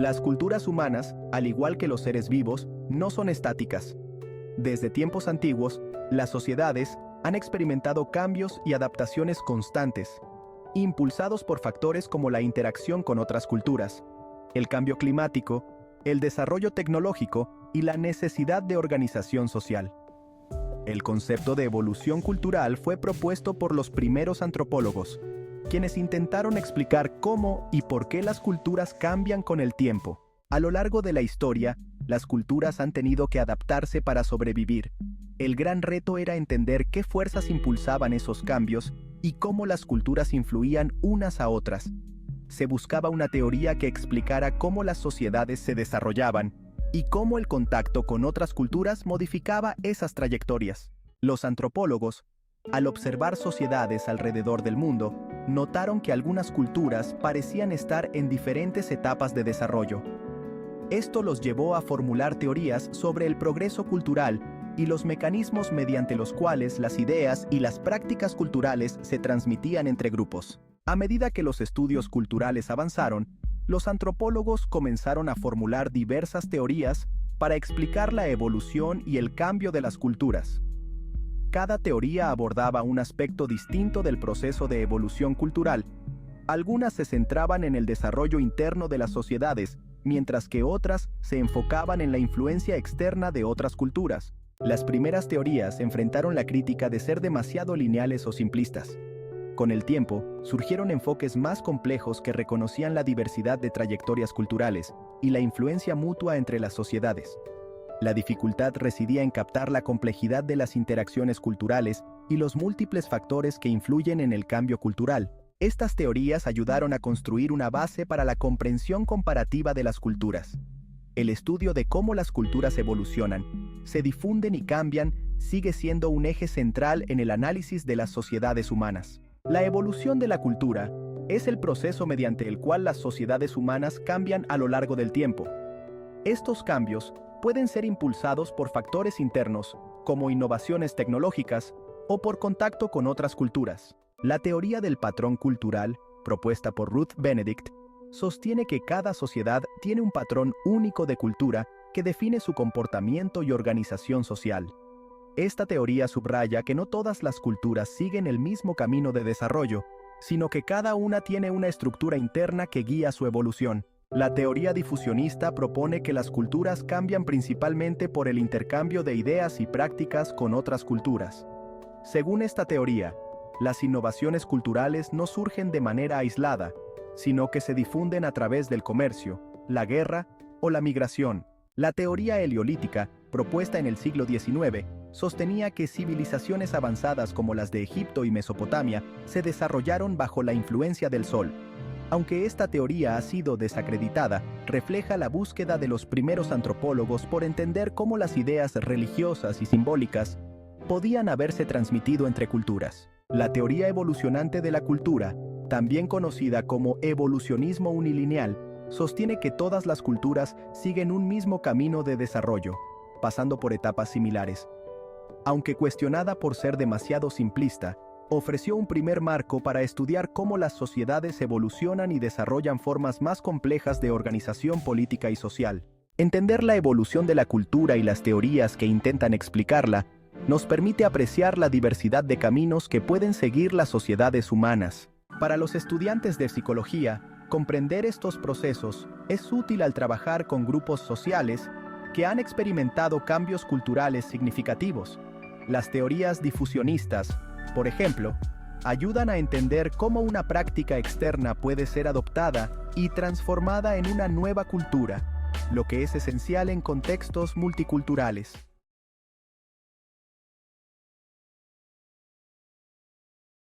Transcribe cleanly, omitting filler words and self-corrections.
Las culturas humanas, al igual que los seres vivos, no son estáticas. Desde tiempos antiguos, las sociedades han experimentado cambios y adaptaciones constantes, impulsados por factores como la interacción con otras culturas, el cambio climático, el desarrollo tecnológico y la necesidad de organización social. El concepto de evolución cultural fue propuesto por los primeros antropólogos, quienes intentaron explicar cómo y por qué las culturas cambian con el tiempo. A lo largo de la historia, las culturas han tenido que adaptarse para sobrevivir. El gran reto era entender qué fuerzas impulsaban esos cambios y cómo las culturas influían unas a otras. Se buscaba una teoría que explicara cómo las sociedades se desarrollaban y cómo el contacto con otras culturas modificaba esas trayectorias. Los antropólogos, al observar sociedades alrededor del mundo, notaron que algunas culturas parecían estar en diferentes etapas de desarrollo. Esto los llevó a formular teorías sobre el progreso cultural y los mecanismos mediante los cuales las ideas y las prácticas culturales se transmitían entre grupos. A medida que los estudios culturales avanzaron, los antropólogos comenzaron a formular diversas teorías para explicar la evolución y el cambio de las culturas. Cada teoría abordaba un aspecto distinto del proceso de evolución cultural. Algunas se centraban en el desarrollo interno de las sociedades, mientras que otras se enfocaban en la influencia externa de otras culturas. Las primeras teorías enfrentaron la crítica de ser demasiado lineales o simplistas. Con el tiempo, surgieron enfoques más complejos que reconocían la diversidad de trayectorias culturales y la influencia mutua entre las sociedades. La dificultad residía en captar la complejidad de las interacciones culturales y los múltiples factores que influyen en el cambio cultural. Estas teorías ayudaron a construir una base para la comprensión comparativa de las culturas. El estudio de cómo las culturas evolucionan, se difunden y cambian sigue siendo un eje central en el análisis de las sociedades humanas. La evolución de la cultura es el proceso mediante el cual las sociedades humanas cambian a lo largo del tiempo. Estos cambios pueden ser impulsados por factores internos, como innovaciones tecnológicas, o por contacto con otras culturas. La teoría del patrón cultural, propuesta por Ruth Benedict, sostiene que cada sociedad tiene un patrón único de cultura que define su comportamiento y organización social. Esta teoría subraya que no todas las culturas siguen el mismo camino de desarrollo, sino que cada una tiene una estructura interna que guía su evolución. La teoría difusionista propone que las culturas cambian principalmente por el intercambio de ideas y prácticas con otras culturas. Según esta teoría, las innovaciones culturales no surgen de manera aislada, sino que se difunden a través del comercio, la guerra o la migración. La teoría heliolítica, propuesta en el siglo XIX, sostenía que civilizaciones avanzadas como las de Egipto y Mesopotamia se desarrollaron bajo la influencia del Sol. Aunque esta teoría ha sido desacreditada, refleja la búsqueda de los primeros antropólogos por entender cómo las ideas religiosas y simbólicas podían haberse transmitido entre culturas. La teoría evolucionante de la cultura, también conocida como evolucionismo unilineal, sostiene que todas las culturas siguen un mismo camino de desarrollo, pasando por etapas similares. Aunque cuestionada por ser demasiado simplista, ofreció un primer marco para estudiar cómo las sociedades evolucionan y desarrollan formas más complejas de organización política y social. Entender la evolución de la cultura y las teorías que intentan explicarla nos permite apreciar la diversidad de caminos que pueden seguir las sociedades humanas. Para los estudiantes de psicología, comprender estos procesos es útil al trabajar con grupos sociales que han experimentado cambios culturales significativos. Las teorías difusionistas, por ejemplo, ayudan a entender cómo una práctica externa puede ser adoptada y transformada en una nueva cultura, lo que es esencial en contextos multiculturales.